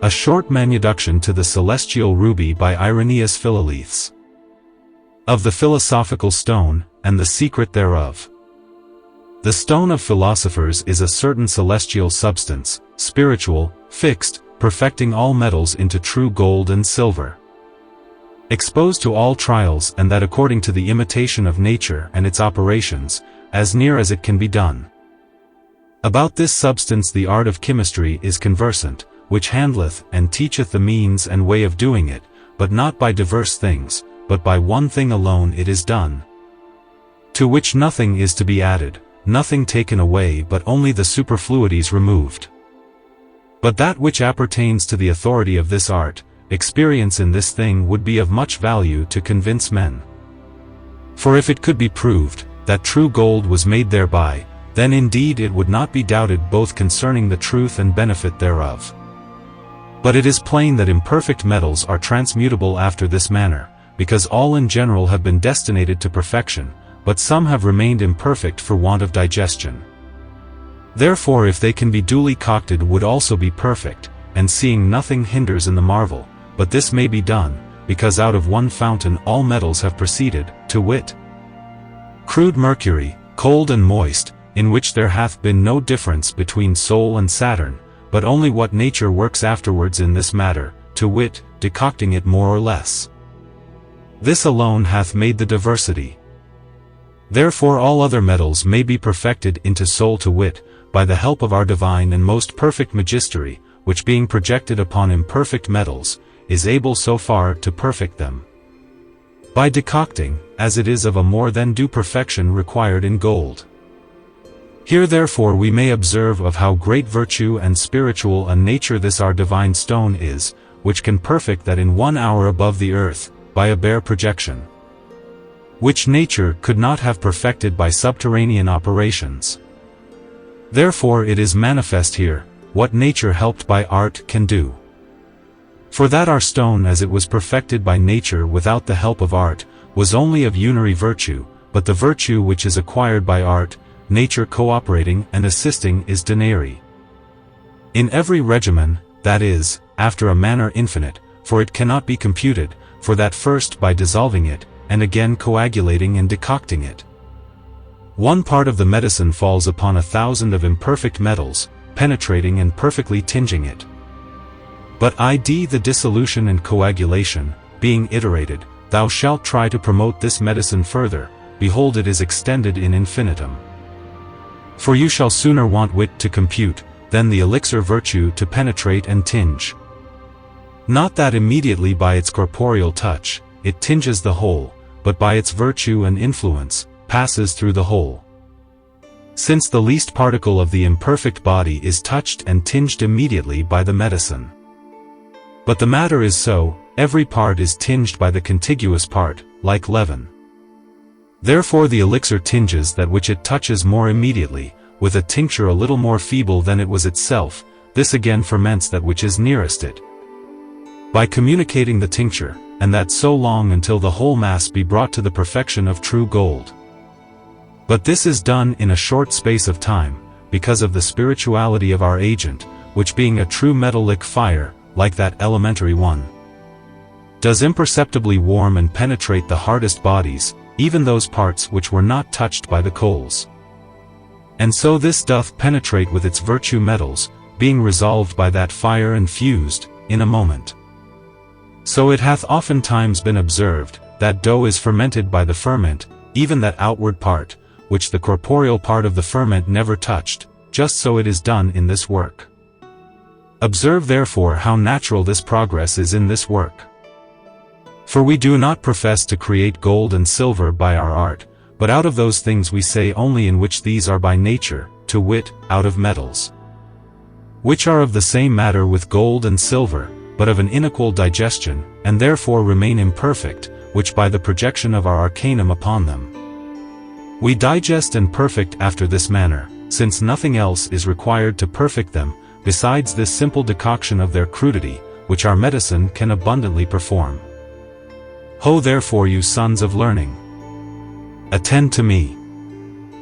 A short manuduction to the celestial ruby by Eirenæus Philalethes. Of the philosophical stone, and the secret thereof. The stone of philosophers is a certain celestial substance, spiritual, fixed, perfecting all metals into true gold and silver. Exposed to all trials, and that according to the imitation of nature and its operations, as near as it can be done. About this substance the art of chemistry is conversant, which handleth and teacheth the means and way of doing it, but not by diverse things, but by one thing alone it is done. To which nothing is to be added, nothing taken away, but only the superfluities removed. But that which appertains to the authority of this art, experience in this thing would be of much value to convince men. For if it could be proved, that true gold was made thereby, then indeed it would not be doubted both concerning the truth and benefit thereof. But it is plain that imperfect metals are transmutable after this manner, because all in general have been destinated to perfection, but some have remained imperfect for want of digestion. Therefore if they can be duly cocted would also be perfect, and seeing nothing hinders in the marvel, but this may be done, because out of one fountain all metals have proceeded, to wit, crude mercury, cold and moist, in which there hath been no difference between Sol and Saturn, but only what nature works afterwards in this matter, to wit, decocting it more or less. This alone hath made the diversity. Therefore all other metals may be perfected into Sol, to wit, by the help of our divine and most perfect magistery, which being projected upon imperfect metals, is able so far to perfect them. By decocting, as it is of a more than due perfection required in gold. Here therefore we may observe of how great virtue and spiritual a nature this our divine stone is, which can perfect that in 1 hour above the earth, by a bare projection. Which nature could not have perfected by subterranean operations. Therefore it is manifest here, what nature helped by art can do. For that our stone as it was perfected by nature without the help of art, was only of unary virtue, but the virtue which is acquired by art, nature cooperating and assisting is denary. In every regimen, that is, after a manner infinite, for it cannot be computed, for that first by dissolving it, and again coagulating and decocting it. One part of the medicine falls upon 1,000 of imperfect metals, penetrating and perfectly tinging it. But id the dissolution and coagulation, being iterated, thou shalt try to promote this medicine further, behold it is extended in infinitum. For you shall sooner want wit to compute, than the elixir virtue to penetrate and tinge. Not that immediately by its corporeal touch, it tinges the whole, but by its virtue and influence, passes through the whole. Since the least particle of the imperfect body is touched and tinged immediately by the medicine. But the matter is so, every part is tinged by the contiguous part, like leaven. Therefore the elixir tinges that which it touches more immediately, with a tincture a little more feeble than it was itself, this again ferments that which is nearest it. By communicating the tincture, and that so long until the whole mass be brought to the perfection of true gold. But this is done in a short space of time, because of the spirituality of our agent, which being a true metallic fire, like that elementary one, does imperceptibly warm and penetrate the hardest bodies, even those parts which were not touched by the coals. And so this doth penetrate with its virtue metals, being resolved by that fire and fused, in a moment. So it hath oftentimes been observed, that dough is fermented by the ferment, even that outward part, which the corporeal part of the ferment never touched, just so it is done in this work. Observe therefore how natural this progress is in this work. For we do not profess to create gold and silver by our art, but out of those things we say only in which these are by nature, to wit, out of metals. Which are of the same matter with gold and silver, but of an unequal digestion, and therefore remain imperfect, which by the projection of our arcanum upon them, we digest and perfect after this manner, since nothing else is required to perfect them, besides this simple decoction of their crudity, which our medicine can abundantly perform. Ho therefore you sons of learning! Attend to me!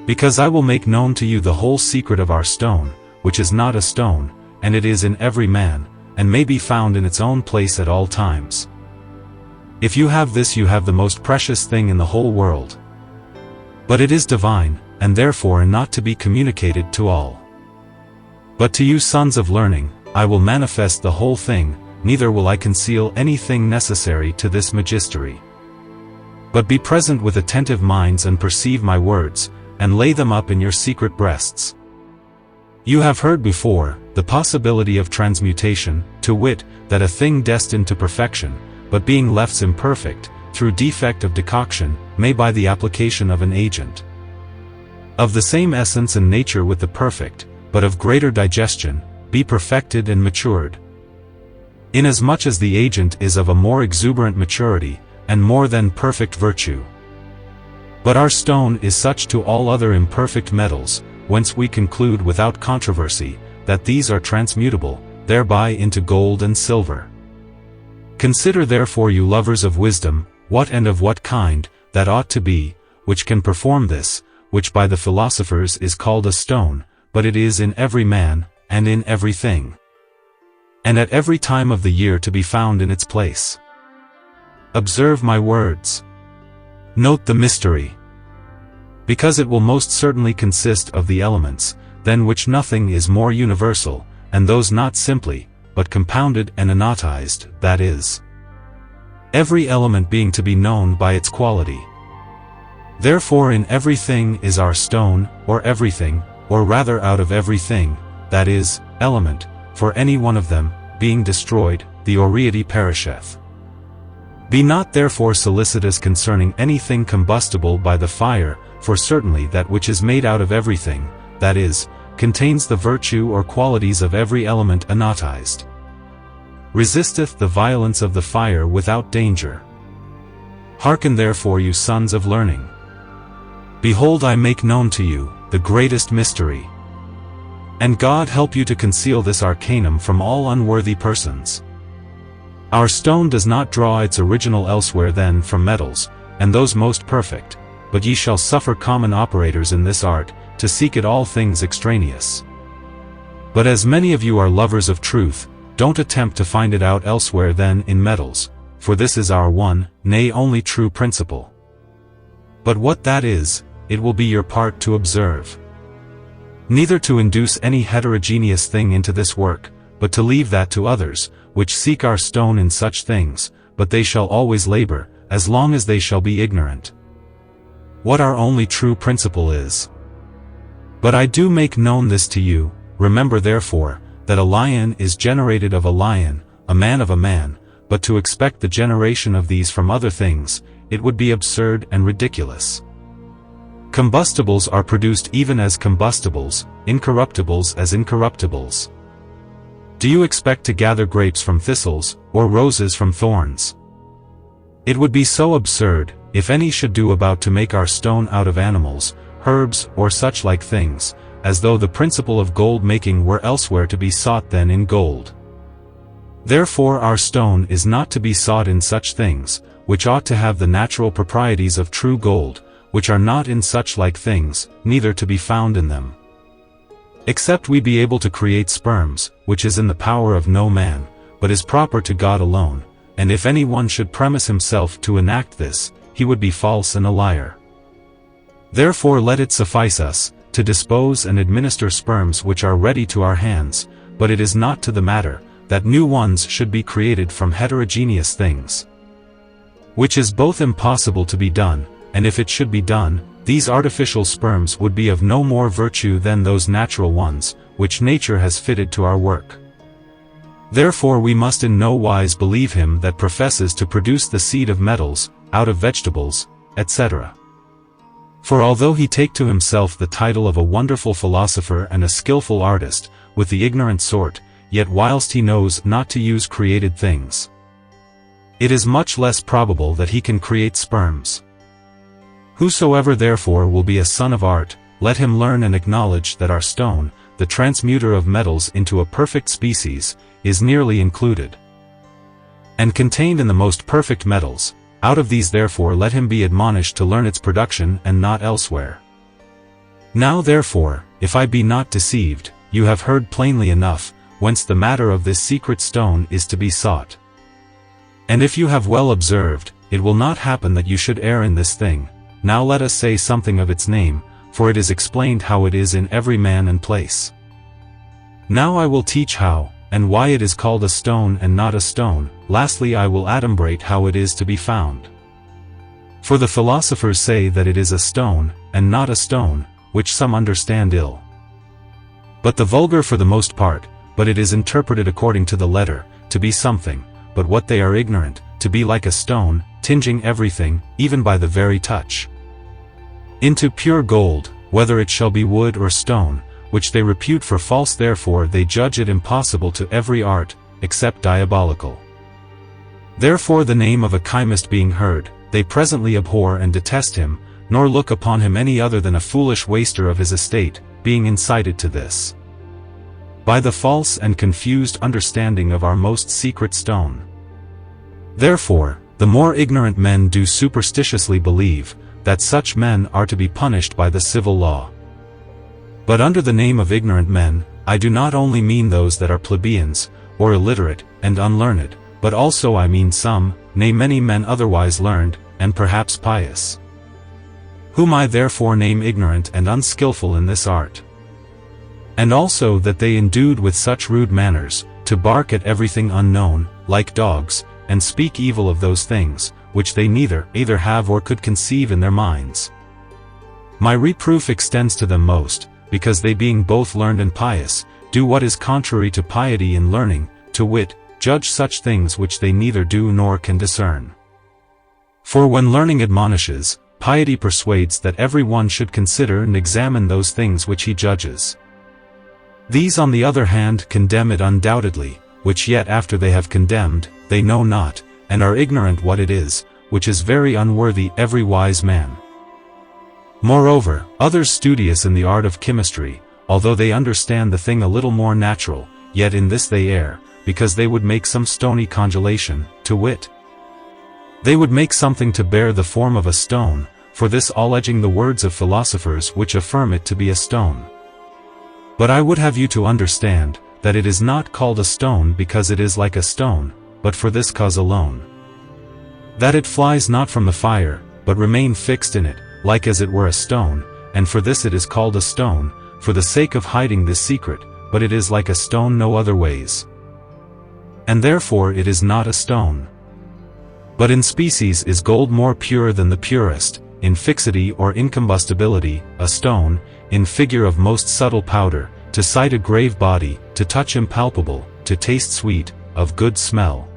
Because I will make known to you the whole secret of our stone, which is not a stone, and it is in every man, and may be found in its own place at all times. If you have this, you have the most precious thing in the whole world. But it is divine, and therefore not to be communicated to all. But to you sons of learning, I will manifest the whole thing, neither will I conceal anything necessary to this magistery. But be present with attentive minds and perceive my words, and lay them up in your secret breasts. You have heard before the possibility of transmutation, to wit, that a thing destined to perfection, but being left imperfect, through defect of decoction, may by the application of an agent of the same essence and nature with the perfect, but of greater digestion, be perfected and matured. Inasmuch as the agent is of a more exuberant maturity, and more than perfect virtue. But our stone is such to all other imperfect metals, whence we conclude without controversy, that these are transmutable, thereby into gold and silver. Consider therefore, you lovers of wisdom, what and of what kind, that ought to be, which can perform this, which by the philosophers is called a stone, but it is in every man, and in every thing, and at every time of the year to be found in its place. Observe my words. Note the mystery. Because it will most certainly consist of the elements, than which nothing is more universal, and those not simply, but compounded and anatized, that is, every element being to be known by its quality. Therefore in everything is our stone, or everything, or rather out of everything, that is, element, for any one of them, being destroyed, the aureity perisheth. Be not therefore solicitous concerning anything combustible by the fire, for certainly that which is made out of everything, that is, contains the virtue or qualities of every element anatized. Resisteth the violence of the fire without danger. Hearken therefore, you sons of learning. Behold, I make known to you the greatest mystery. And God help you to conceal this arcanum from all unworthy persons. Our stone does not draw its original elsewhere than from metals, and those most perfect, but ye shall suffer common operators in this art, to seek it all things extraneous. But as many of you are lovers of truth, don't attempt to find it out elsewhere than in metals, for this is our one, nay only true principle. But what that is, it will be your part to observe. Neither to induce any heterogeneous thing into this work, but to leave that to others, which seek our stone in such things, but they shall always labor, as long as they shall be ignorant what our only true principle is. But I do make known this to you. Remember therefore, that a lion is generated of a lion, a man of a man, but to expect the generation of these from other things, it would be absurd and ridiculous. Combustibles are produced even as combustibles, incorruptibles as incorruptibles. Do you expect to gather grapes from thistles, or roses from thorns? It would be so absurd, if any should do about to make our stone out of animals, herbs, or such like things, as though the principle of gold making were elsewhere to be sought than in gold. Therefore our stone is not to be sought in such things, which ought to have the natural proprieties of true gold, which are not in such like things, neither to be found in them. Except we be able to create sperms, which is in the power of no man, but is proper to God alone, and if any one should premise himself to enact this, he would be false and a liar. Therefore let it suffice us, to dispose and administer sperms which are ready to our hands, but it is not to the matter, that new ones should be created from heterogeneous things. Which is both impossible to be done, and if it should be done, these artificial sperms would be of no more virtue than those natural ones, which nature has fitted to our work. Therefore we must in no wise believe him that professes to produce the seed of metals, out of vegetables, etc. For although he take to himself the title of a wonderful philosopher and a skillful artist, with the ignorant sort, yet whilst he knows not to use created things, it is much less probable that he can create sperms. Whosoever therefore will be a son of art, let him learn and acknowledge that our stone, the transmuter of metals into a perfect species, is nearly included and contained in the most perfect metals. Out of these therefore let him be admonished to learn its production and not elsewhere. Now therefore, if I be not deceived, you have heard plainly enough, whence the matter of this secret stone is to be sought. And if you have well observed, it will not happen that you should err in this thing. Now let us say something of its name, for it is explained how it is in every man and place. Now I will teach how, and why it is called a stone and not a stone. Lastly I will adumbrate how it is to be found. For the philosophers say that it is a stone, and not a stone, which some understand ill. But the vulgar for the most part, but it is interpreted according to the letter, to be something, but what they are ignorant, to be like a stone, tinging everything, even by the very touch, into pure gold, whether it shall be wood or stone, which they repute for false. Therefore they judge it impossible to every art, except diabolical. Therefore the name of a chymist being heard, they presently abhor and detest him, nor look upon him any other than a foolish waster of his estate, being incited to this by the false and confused understanding of our most secret stone. Therefore, the more ignorant men do superstitiously believe that such men are to be punished by the civil law. But under the name of ignorant men, I do not only mean those that are plebeians, or illiterate, and unlearned, but also I mean some, nay many men otherwise learned, and perhaps pious, whom I therefore name ignorant and unskillful in this art. And also that they endued with such rude manners, to bark at everything unknown, like dogs, and speak evil of those things, which they neither either have or could conceive in their minds. My reproof extends to them most, because they being both learned and pious, do what is contrary to piety and learning, to wit, judge such things which they neither do nor can discern. For when learning admonishes, piety persuades that every one should consider and examine those things which he judges. These on the other hand condemn it undoubtedly, which yet after they have condemned, they know not, and are ignorant what it is, which is very unworthy every wise man. Moreover, others studious in the art of chemistry, although they understand the thing a little more natural, yet in this they err, because they would make some stony congelation, to wit, they would make something to bear the form of a stone, for this alleging the words of philosophers which affirm it to be a stone. But I would have you to understand, that it is not called a stone because it is like a stone, but for this cause alone, that it flies not from the fire, but remain fixed in it, like as it were a stone, and for this it is called a stone, for the sake of hiding this secret, but it is like a stone no other ways. And therefore it is not a stone. But in species is gold more pure than the purest, in fixity or incombustibility, a stone, in figure of most subtle powder, to sight a grave body, to touch impalpable, to taste sweet, of good smell.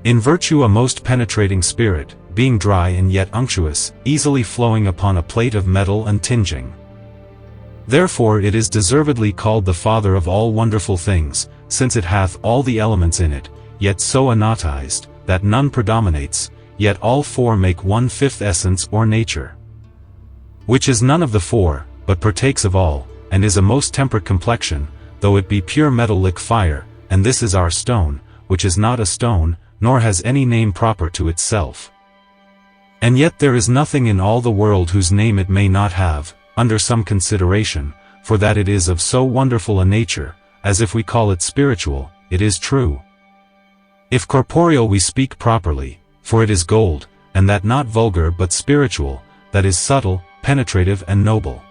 In virtue a most penetrating spirit, being dry and yet unctuous, easily flowing upon a plate of metal and tinging. Therefore it is deservedly called the father of all wonderful things, since it hath all the elements in it, yet so anatized, that none predominates, yet all four make 1/5 essence or nature, which is none of the four, but partakes of all, and is a most temperate complexion, though it be pure metal like fire, and this is our stone, which is not a stone, nor has any name proper to itself. And yet there is nothing in all the world whose name it may not have, under some consideration, for that it is of so wonderful a nature, as if we call it spiritual, it is true. If corporeal we speak properly, for it is gold, and that not vulgar but spiritual, that is subtle, penetrative and noble.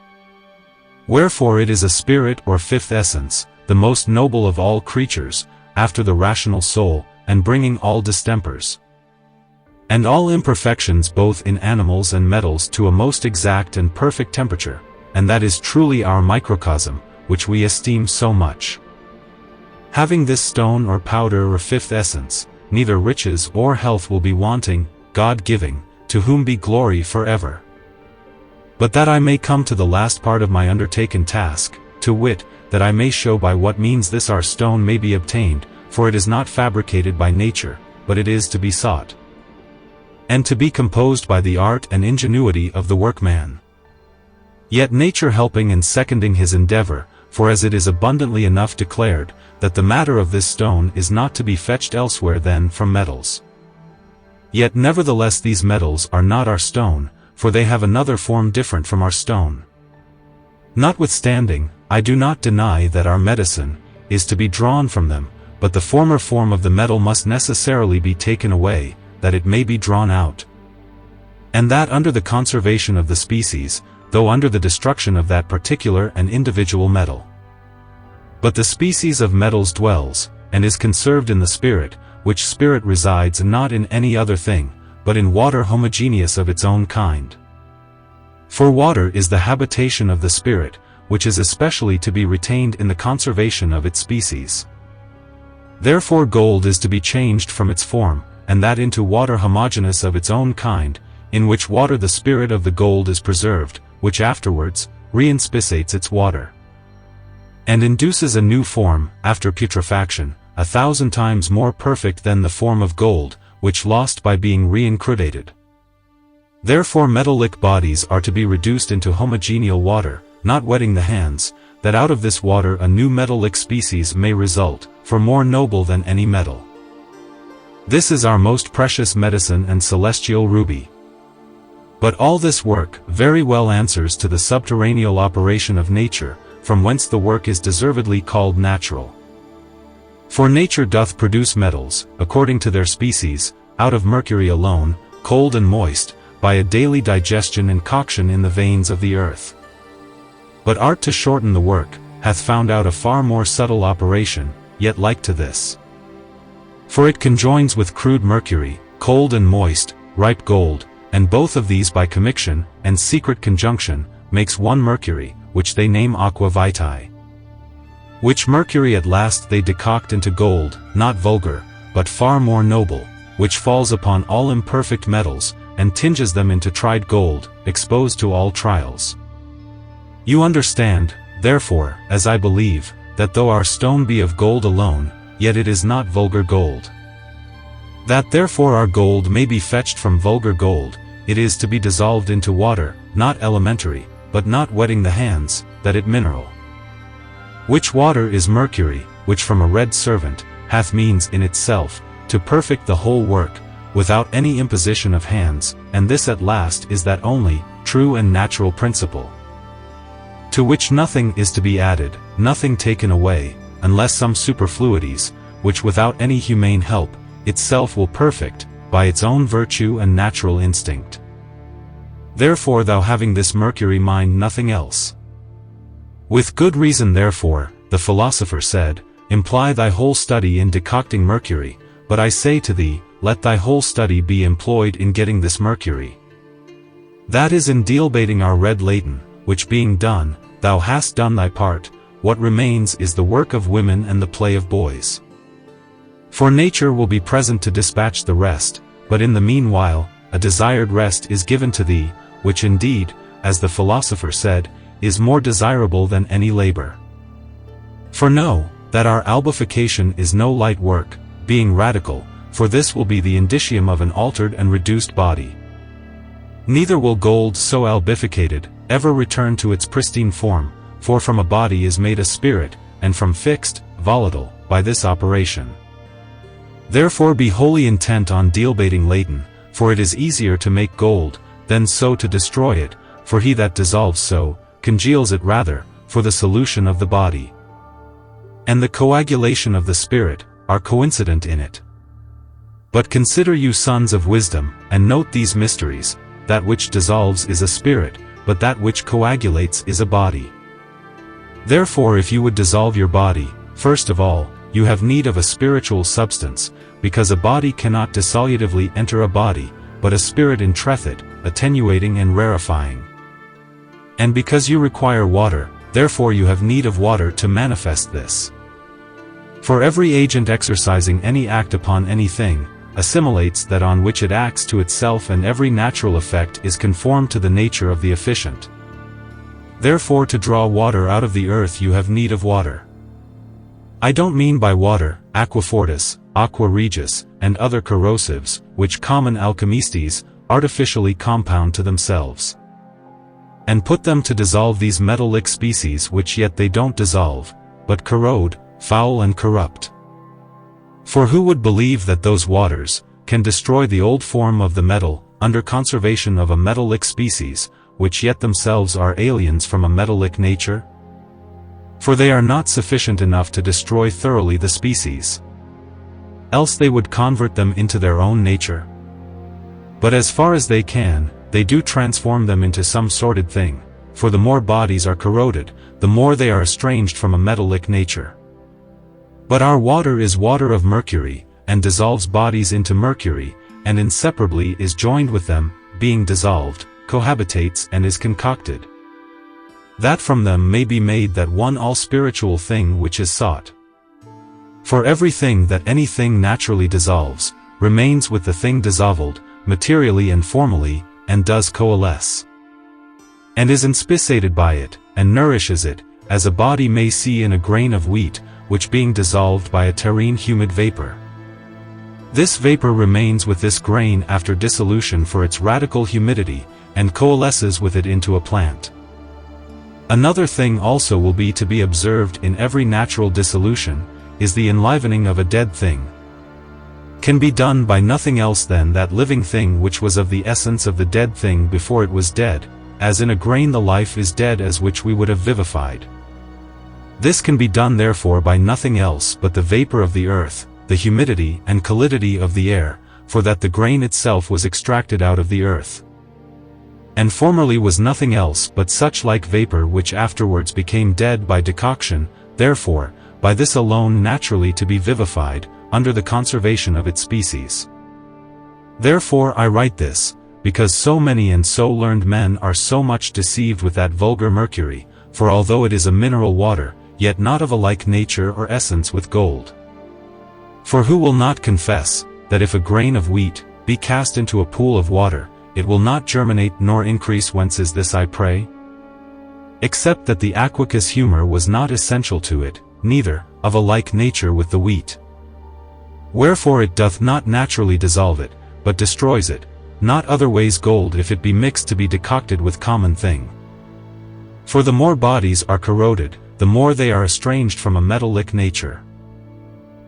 Wherefore it is a spirit or fifth essence, the most noble of all creatures, after the rational soul, and bringing all distempers and all imperfections both in animals and metals to a most exact and perfect temperature, and that is truly our microcosm, which we esteem so much. Having this stone or powder or fifth essence, neither riches or health will be wanting, God-giving, to whom be glory forever. But that I may come to the last part of my undertaken task, to wit, that I may show by what means this our stone may be obtained, for it is not fabricated by nature, but it is to be sought, and to be composed by the art and ingenuity of the workman. Yet nature helping and seconding his endeavor, for as it is abundantly enough declared, that the matter of this stone is not to be fetched elsewhere than from metals. Yet nevertheless these metals are not our stone, for they have another form different from our stone. Notwithstanding, I do not deny that our medicine, is to be drawn from them, but the former form of the metal must necessarily be taken away, that it may be drawn out. And that under the conservation of the species, though under the destruction of that particular and individual metal. But the species of metals dwells, and is conserved in the spirit, which spirit resides not in any other thing, but in water homogeneous of its own kind. For water is the habitation of the spirit, which is especially to be retained in the conservation of its species. Therefore gold is to be changed from its form, and that into water homogeneous of its own kind, in which water the spirit of the gold is preserved, which afterwards reinspissates its water, and induces a new form, after putrefaction, 1,000 times more perfect than the form of gold, which lost by being reincrudated. Therefore metallic bodies are to be reduced into homogeneal water, not wetting the hands, that out of this water a new metallic species may result, for more noble than any metal. This is our most precious medicine and celestial ruby. But all this work very well answers to the subterraneal operation of nature, from whence the work is deservedly called natural. For nature doth produce metals, according to their species, out of mercury alone, cold and moist, by a daily digestion and coction in the veins of the earth. But art to shorten the work, hath found out a far more subtle operation, yet like to this. For it conjoins with crude mercury, cold and moist, ripe gold, and both of these by commixtion, and secret conjunction, makes one mercury, which they name aqua vitae. Which mercury at last they decoct into gold, not vulgar, but far more noble, which falls upon all imperfect metals, and tinges them into tried gold, exposed to all trials. You understand, therefore, as I believe, that though our stone be of gold alone, yet it is not vulgar gold. That therefore our gold may be fetched from vulgar gold, it is to be dissolved into water, not elementary, but not wetting the hands, that it mineral. Which water is mercury, which from a red servant, hath means in itself, to perfect the whole work, without any imposition of hands, and this at last is that only, true and natural principle, to which nothing is to be added, nothing taken away, unless some superfluities, which without any humane help, itself will perfect, by its own virtue and natural instinct. Therefore thou having this mercury mind nothing else. With good reason therefore, the philosopher said, imply thy whole study in decocting mercury, but I say to thee, let thy whole study be employed in getting this mercury. That is in dealbating our red Latine, which being done, thou hast done thy part, what remains is the work of women and the play of boys. For nature will be present to dispatch the rest, but in the meanwhile, a desired rest is given to thee, which indeed, as the philosopher said, is more desirable than any labor. For know, that our albification is no light work, being radical, for this will be the indicium of an altered and reduced body. Neither will gold so albificated, ever return to its pristine form, for from a body is made a spirit, and from fixed, volatile, by this operation. Therefore be wholly intent on dealbating Latine, for it is easier to make gold, than so to destroy it, for he that dissolves so, congeals it rather, for the solution of the body and the coagulation of the spirit, are coincident in it. But consider you sons of wisdom, and note these mysteries, that which dissolves is a spirit, but that which coagulates is a body. Therefore if you would dissolve your body, first of all, you have need of a spiritual substance, because a body cannot dissolutively enter a body, but a spirit entreth it, attenuating and rarefying. And because you require water, therefore you have need of water to manifest this. For every agent exercising any act upon anything, assimilates that on which it acts to itself, and every natural effect is conformed to the nature of the efficient. Therefore to draw water out of the earth you have need of water. I don't mean by water, aqua fortis, aqua regis, and other corrosives, which common alchemistes artificially compound to themselves, and put them to dissolve these metallic species which yet they don't dissolve, but corrode, foul and corrupt. For who would believe that those waters can destroy the old form of the metal, under conservation of a metallic species, which yet themselves are aliens from a metallic nature? For they are not sufficient enough to destroy thoroughly the species. Else they would convert them into their own nature. But as far as they can, they do transform them into some sordid thing, for the more bodies are corroded, the more they are estranged from a metallic nature. But our water is water of mercury, and dissolves bodies into mercury, and inseparably is joined with them, being dissolved, cohabitates and is concocted. That from them may be made that one all-spiritual thing which is sought. For everything that anything naturally dissolves, remains with the thing dissolved, materially and formally, and does coalesce. And is inspissated by it, and nourishes it, as a body may see in a grain of wheat, which being dissolved by a terrene humid vapor. This vapor remains with this grain after dissolution for its radical humidity, and coalesces with it into a plant. Another thing also will be to be observed in every natural dissolution, is the enlivening of a dead thing. Can be done by nothing else than that living thing which was of the essence of the dead thing before it was dead, as in a grain the life is dead as which we would have vivified. This can be done therefore by nothing else but the vapor of the earth, the humidity and calidity of the air, for that the grain itself was extracted out of the earth. And formerly was nothing else but such like vapor which afterwards became dead by decoction, therefore, by this alone naturally to be vivified, under the conservation of its species. Therefore I write this, because so many and so learned men are so much deceived with that vulgar mercury, for although it is a mineral water, yet not of a like nature or essence with gold. For who will not confess, that if a grain of wheat be cast into a pool of water, it will not germinate nor increase? Whence is this, I pray? Except that the aqueous humor was not essential to it, neither of a like nature with the wheat. Wherefore it doth not naturally dissolve it, but destroys it, not otherways gold if it be mixed to be decocted with common thing. For the more bodies are corroded, the more they are estranged from a metallic nature.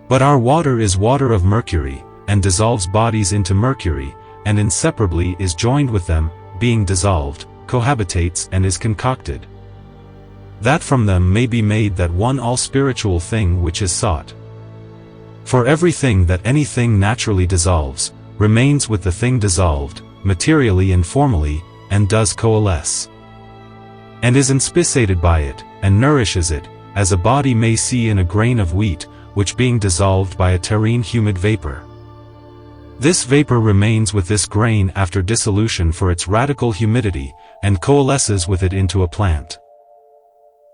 But our water is water of mercury, and dissolves bodies into mercury, and inseparably is joined with them, being dissolved, cohabitates and is concocted. That from them may be made that one all-spiritual thing which is sought. For everything that anything naturally dissolves, remains with the thing dissolved, materially and formally, and does coalesce. And is inspissated by it, and nourishes it, as a body may see in a grain of wheat, which being dissolved by a terrene humid vapor. This vapor remains with this grain after dissolution for its radical humidity, and coalesces with it into a plant.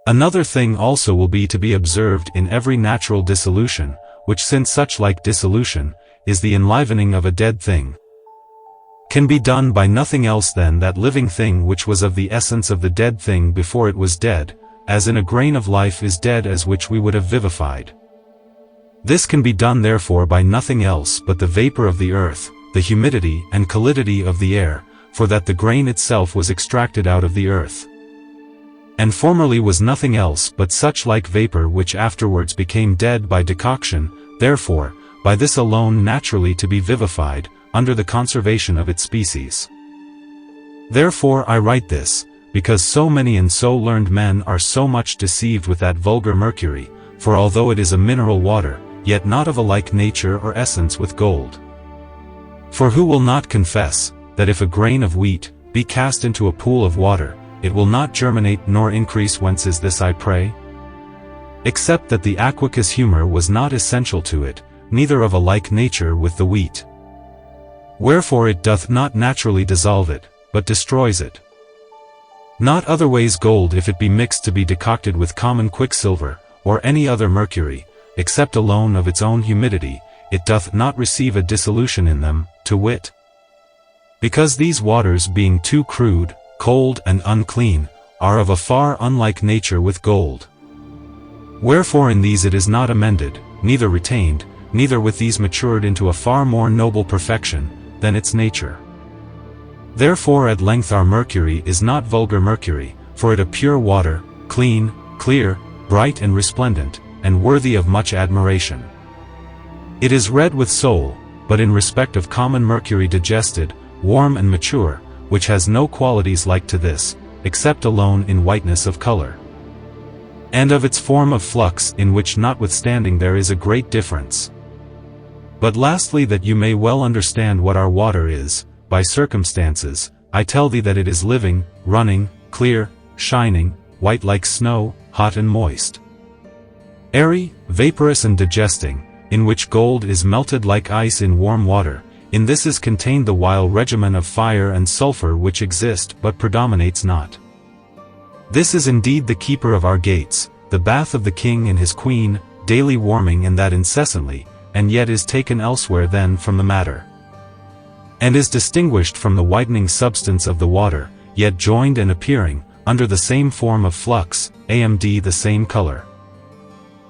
Another thing also will be to be observed in every natural dissolution, which since such like dissolution, is the enlivening of a dead thing. Can be done by nothing else than that living thing which was of the essence of the dead thing before it was dead, as in a grain of life is dead as which we would have vivified. This can be done therefore by nothing else but the vapor of the earth, the humidity and calidity of the air, for that the grain itself was extracted out of the earth. And formerly was nothing else but such like vapor which afterwards became dead by decoction, therefore, by this alone naturally to be vivified, under the conservation of its species. Therefore I write this, because so many and so learned men are so much deceived with that vulgar mercury, for although it is a mineral water, yet not of a like nature or essence with gold. For who will not confess, that if a grain of wheat be cast into a pool of water, it will not germinate nor increase? Whence is this, I pray? Except that the aqueous humor was not essential to it, neither of a like nature with the wheat. Wherefore it doth not naturally dissolve it, but destroys it. Not otherways gold if it be mixed to be decocted with common quicksilver, or any other mercury, except alone of its own humidity, it doth not receive a dissolution in them, to wit. Because these waters being too crude, cold and unclean, are of a far unlike nature with gold. Wherefore in these it is not amended, neither retained, neither with these matured into a far more noble perfection, than its nature. Therefore at length our mercury is not vulgar mercury, for it a pure water, clean, clear, bright and resplendent, and worthy of much admiration. It is red with soul, but in respect of common mercury digested, warm and mature, which has no qualities like to this, except alone in whiteness of color. and of its form of flux, in which notwithstanding there is a great difference. But lastly, that you may well understand what our water is, by circumstances, I tell thee that it is living, running, clear, shining, white like snow, hot and moist, airy, vaporous and digesting, in which gold is melted like ice in warm water. In this is contained the while regimen of fire and sulfur which exist but predominates not. This is indeed the keeper of our gates, the bath of the king and his queen, daily warming in that incessantly, and yet is taken elsewhere than from the matter, and is distinguished from the whitening substance of the water, yet joined and appearing, under the same form of flux, amd the same color.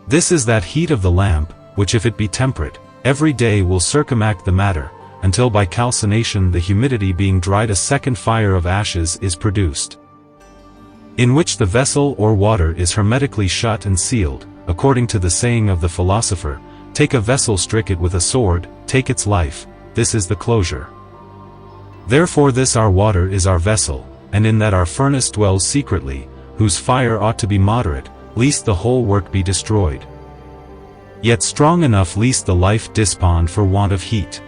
This is that heat of the lamp, which if it be temperate, every day will circumact the matter, until by calcination the humidity being dried a second fire of ashes is produced, in which the vessel or water is hermetically shut and sealed, according to the saying of the philosopher, take a vessel, strike it with a sword, take its life, this is the closure. Therefore this our water is our vessel, and in that our furnace dwells secretly, whose fire ought to be moderate, lest the whole work be destroyed, yet strong enough lest the life despond for want of heat.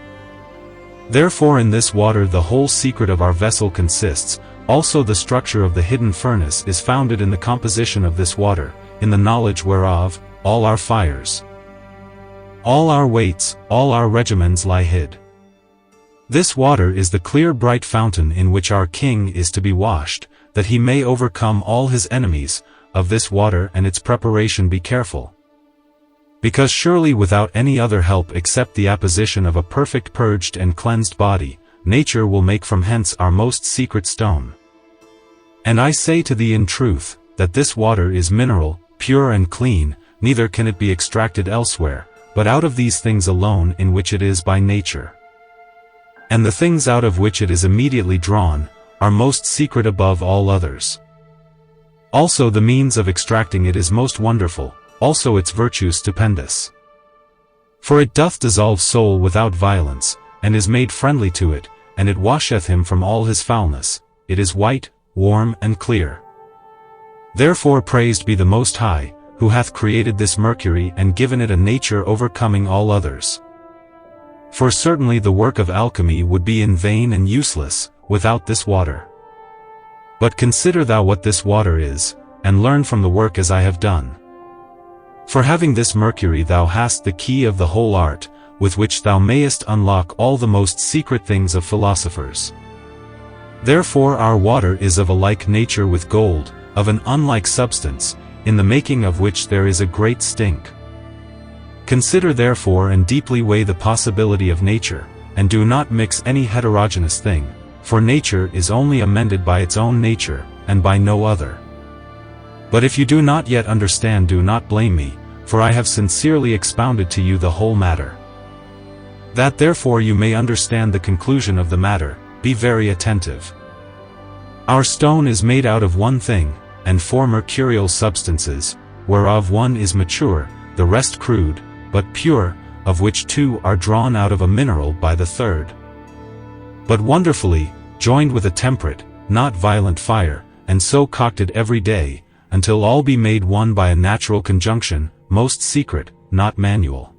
Therefore in this water the whole secret of our vessel consists, also the structure of the hidden furnace is founded in the composition of this water, in the knowledge whereof, all our fires, all our weights, all our regimens lie hid. This water is the clear bright fountain in which our king is to be washed, that he may overcome all his enemies. Of this water and its preparation be careful, because surely without any other help except the apposition of a perfect purged and cleansed body, nature will make from hence our most secret stone. And I say to thee in truth, that this water is mineral, pure and clean, neither can it be extracted elsewhere, but out of these things alone in which it is by nature. And the things out of which it is immediately drawn, are most secret above all others. Also the means of extracting it is most wonderful, also its virtue stupendous. For it doth dissolve soul without violence, and is made friendly to it, and it washeth him from all his foulness, it is white, warm and clear. Therefore praised be the Most High, who hath created this mercury and given it a nature overcoming all others. For certainly the work of alchemy would be in vain and useless, without this water. But consider thou what this water is, and learn from the work as I have done. For having this mercury thou hast the key of the whole art, with which thou mayest unlock all the most secret things of philosophers. Therefore our water is of a like nature with gold, of an unlike substance, in the making of which there is a great stink. Consider therefore and deeply weigh the possibility of nature, and do not mix any heterogeneous thing, for nature is only amended by its own nature, and by no other. But if you do not yet understand, do not blame me, for I have sincerely expounded to you the whole matter. That therefore you may understand the conclusion of the matter, be very attentive. Our stone is made out of one thing, and four mercurial substances, whereof one is mature, the rest crude, but pure, of which two are drawn out of a mineral by the third. But wonderfully, joined with a temperate, not violent fire, and so cocted every day, until all be made one by a natural conjunction, most secret, not manual.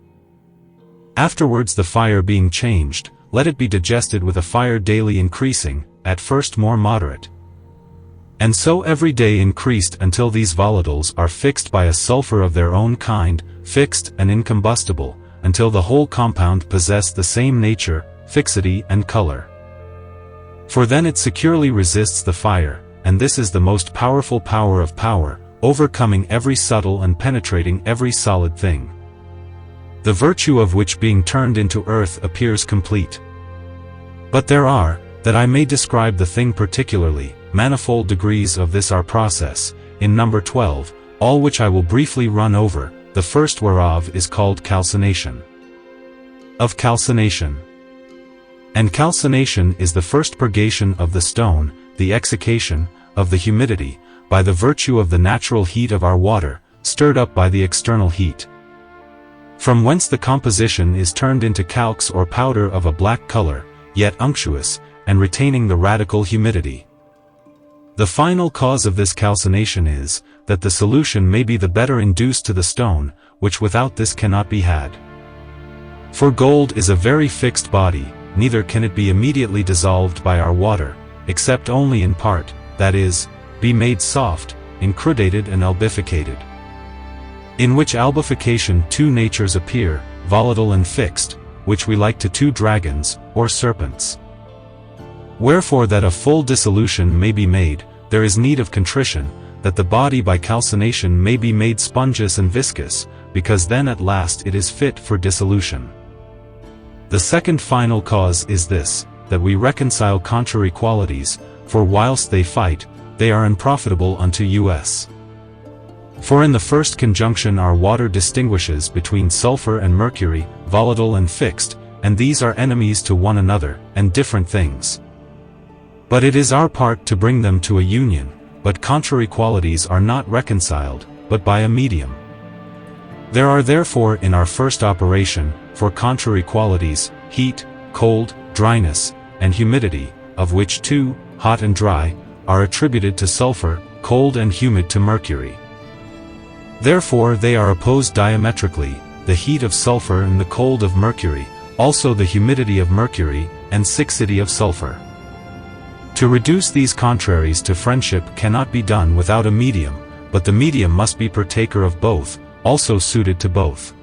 Afterwards the fire being changed, let it be digested with a fire daily increasing, at first more moderate, and so every day increased until these volatiles are fixed by a sulfur of their own kind, fixed and incombustible, until the whole compound possess the same nature, fixity and color. For then it securely resists the fire, and this is the most powerful power of power, overcoming every subtle and penetrating every solid thing, the virtue of which being turned into earth appears complete. But there are, that I may describe the thing particularly, manifold degrees of this our process, in number 12, all which I will briefly run over, the first whereof is called calcination. Of calcination. And calcination is the first purgation of the stone, the exsication of the humidity, by the virtue of the natural heat of our water, stirred up by the external heat. From whence the composition is turned into calx or powder of a black color, yet unctuous, and retaining the radical humidity. The final cause of this calcination is, that the solution may be the better induced to the stone, which without this cannot be had. For gold is a very fixed body, neither can it be immediately dissolved by our water, except only in part, that is, be made soft, incrudated and albificated. In which albification two natures appear, volatile and fixed, which we like to two dragons, or serpents. Wherefore that a full dissolution may be made, there is need of contrition, that the body by calcination may be made spongious and viscous, because then at last it is fit for dissolution. The second final cause is this, that we reconcile contrary qualities, for whilst they fight, they are unprofitable unto us. For in the first conjunction our water distinguishes between sulfur and mercury, volatile and fixed, and these are enemies to one another, and different things. But it is our part to bring them to a union, but contrary qualities are not reconciled, but by a medium. There are therefore in our first operation, for contrary qualities, heat, cold, dryness, and humidity, of which two, hot and dry, are attributed to sulfur, cold and humid to mercury. Therefore they are opposed diametrically, the heat of sulfur and the cold of mercury, also the humidity of mercury, and siccity of sulfur. To reduce these contraries to friendship cannot be done without a medium, but the medium must be partaker of both, also suited to both.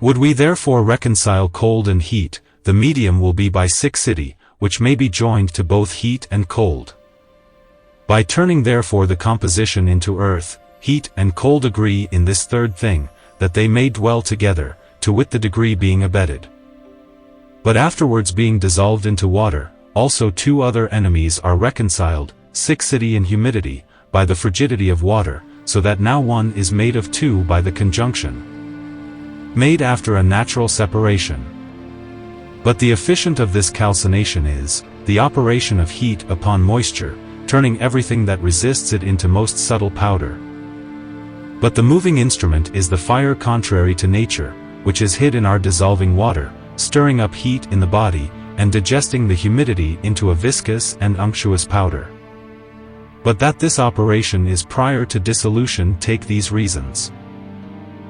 Would we therefore reconcile cold and heat, the medium will be by siccity, which may be joined to both heat and cold. By turning therefore the composition into earth, heat and cold agree in this third thing, that they may dwell together, to wit the degree being abated. But afterwards being dissolved into water, also two other enemies are reconciled, siccity and humidity, by the frigidity of water, so that now one is made of two by the conjunction, made after a natural separation. But the efficient of this calcination is, the operation of heat upon moisture, turning everything that resists it into most subtle powder. But the moving instrument is the fire contrary to nature, which is hid in our dissolving water, stirring up heat in the body, and digesting the humidity into a viscous and unctuous powder. But that this operation is prior to dissolution take these reasons.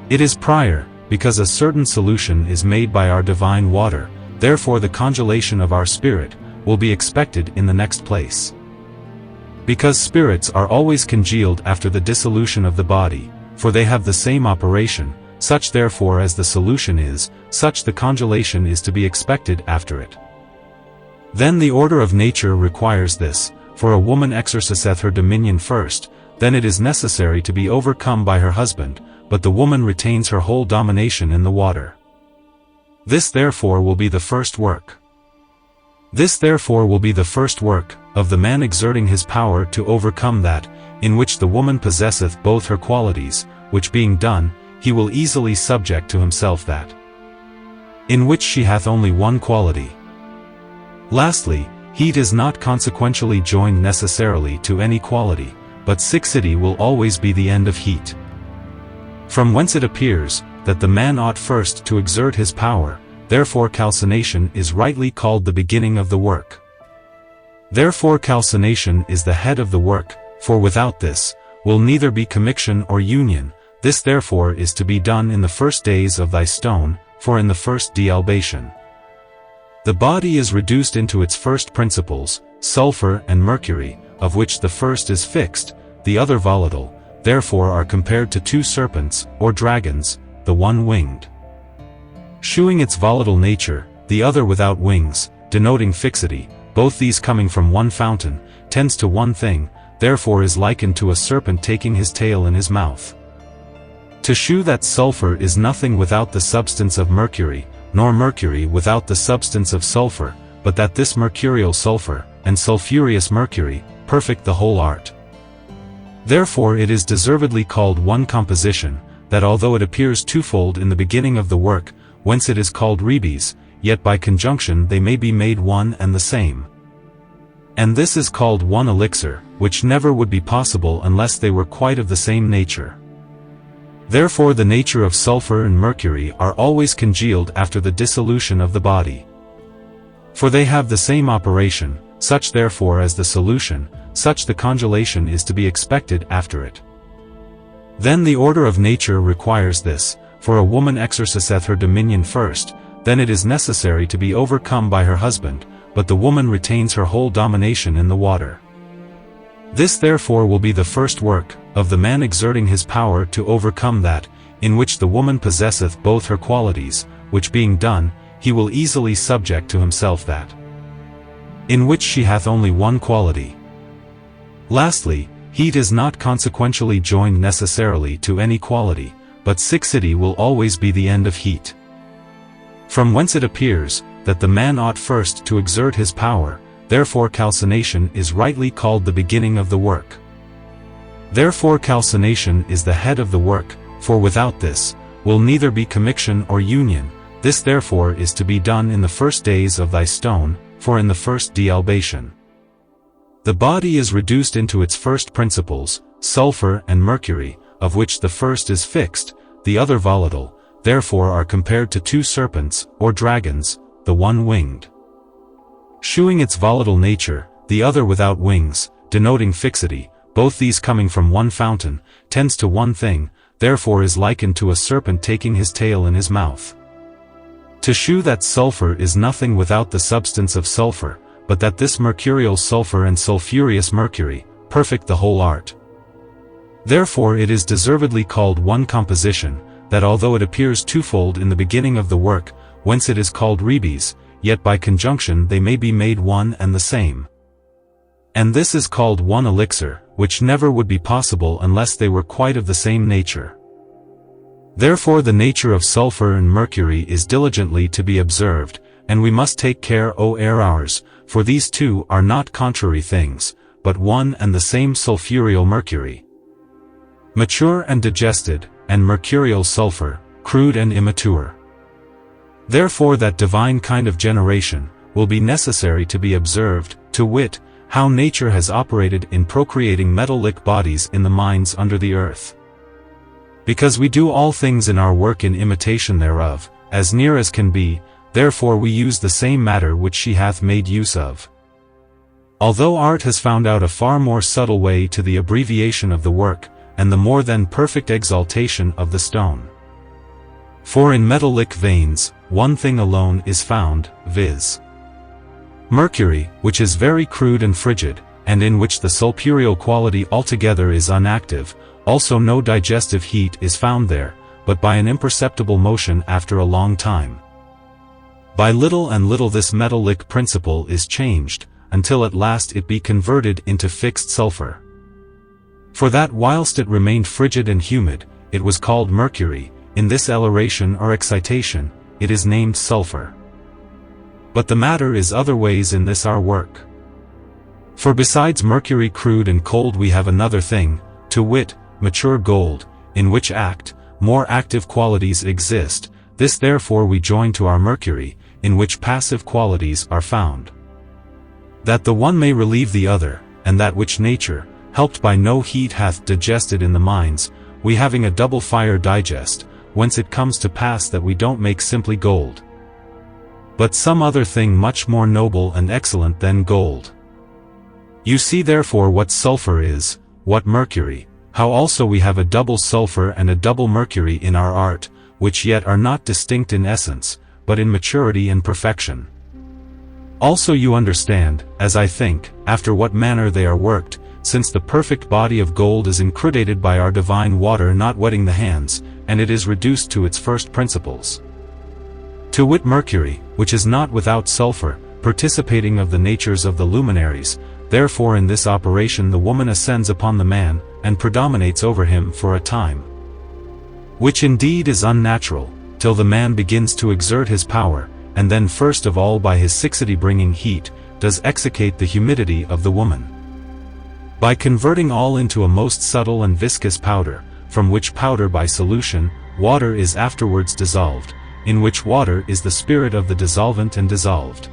It is prior, because a certain solution is made by our divine water, therefore the congelation of our spirit will be expected in the next place. Because spirits are always congealed after the dissolution of the body, for they have the same operation, such therefore as the solution is, such the congelation is to be expected after it. Then the order of nature requires this, for a woman exerciseth her dominion first, then it is necessary to be overcome by her husband, but the woman retains her whole domination in the water. This therefore will be the first work. This therefore will be the first work, of the man exerting his power to overcome that, in which the woman possesseth both her qualities, which being done, he will easily subject to himself that, in which she hath only one quality. Lastly, heat is not consequentially joined necessarily to any quality, but siccity will always be the end of heat. From whence it appears, that the man ought first to exert his power, therefore calcination is rightly called the beginning of the work. Therefore calcination is the head of the work, for without this, will neither be commixtion or union, this therefore is to be done in the first days of thy stone, for in the first dealbation. The body is reduced into its first principles, sulfur and mercury, of which the first is fixed, the other volatile, therefore are compared to two serpents, or dragons, the one winged, shewing its volatile nature, the other without wings, denoting fixity, both these coming from one fountain, tends to one thing, therefore is likened to a serpent taking his tail in his mouth. To shew that sulfur is nothing without the substance of mercury, nor mercury without the substance of sulfur, but that this mercurial sulfur, and sulphureous mercury, perfect the whole art. Therefore it is deservedly called one composition, that although it appears twofold in the beginning of the work, whence it is called rebes, yet by conjunction they may be made one and the same. And this is called one elixir, which never would be possible unless they were quite of the same nature. Therefore the nature of sulfur and mercury are always congealed after the dissolution of the body. For they have the same operation, such therefore as the solution, such the congelation is to be expected after it. Then the order of nature requires this, for a woman exerciseth her dominion first, then it is necessary to be overcome by her husband, but the woman retains her whole domination in the water. This therefore will be the first work, of the man exerting his power to overcome that, in which the woman possesseth both her qualities, which being done, he will easily subject to himself that, in which she hath only one quality. Lastly, heat is not consequentially joined necessarily to any quality, but sixity will always be the end of heat. From whence it appears, that the man ought first to exert his power, therefore calcination is rightly called the beginning of the work. Therefore calcination is the head of the work, for without this, will neither be commiction or union. This therefore is to be done in the first days of thy stone, for in the first dealbation the body is reduced into its first principles, sulfur and mercury, of which the first is fixed, the other volatile, therefore are compared to two serpents, or dragons, the one winged, shewing its volatile nature, the other without wings, denoting fixity, both these coming from one fountain, tends to one thing, therefore is likened to a serpent taking his tail in his mouth. To shew that sulfur is nothing without the substance of sulfur, but that this mercurial sulfur and sulphureous mercury, perfect the whole art. Therefore it is deservedly called one composition, that although it appears twofold in the beginning of the work, whence it is called rebes, yet by conjunction they may be made one and the same. And this is called one elixir, which never would be possible unless they were quite of the same nature. Therefore the nature of sulfur and mercury is diligently to be observed, and we must take care, O Eirenaeus, for these two are not contrary things, but one and the same sulphureal mercury, mature and digested, and mercurial sulfur, crude and immature. Therefore that divine kind of generation will be necessary to be observed, to wit, how nature has operated in procreating metallic bodies in the mines under the earth. Because we do all things in our work in imitation thereof, as near as can be, therefore we use the same matter which she hath made use of. Although art has found out a far more subtle way to the abbreviation of the work, and the more than perfect exaltation of the stone. For in metallic veins, one thing alone is found, viz. mercury, which is very crude and frigid, and in which the sulphureal quality altogether is unactive, also no digestive heat is found there, but by an imperceptible motion after a long time. By little and little this metallic principle is changed, until at last it be converted into fixed sulfur. For that whilst it remained frigid and humid, it was called mercury, in this elevation or excitation, it is named sulfur. But the matter is other ways in this our work. For besides mercury crude and cold we have another thing, to wit, mature gold, in which more active qualities exist, this therefore we join to our mercury, in which passive qualities are found. That the one may relieve the other, and that which nature, helped by no heat hath digested in the mines, we having a double fire digest, whence it comes to pass that we don't make simply gold, but some other thing much more noble and excellent than gold. You see therefore what sulfur is, what mercury, how also we have a double sulfur and a double mercury in our art, which yet are not distinct in essence, but in maturity and perfection. Also you understand, as I think, after what manner they are worked, since the perfect body of gold is incrudated by our divine water not wetting the hands, and it is reduced to its first principles. To wit mercury, which is not without sulfur, participating of the natures of the luminaries, therefore in this operation the woman ascends upon the man, and predominates over him for a time. Which indeed is unnatural, till the man begins to exert his power, and then first of all by his sixity bringing heat, does execute the humidity of the woman. By converting all into a most subtle and viscous powder, from which powder by solution, water is afterwards dissolved, in which water is the spirit of the dissolvent and dissolved.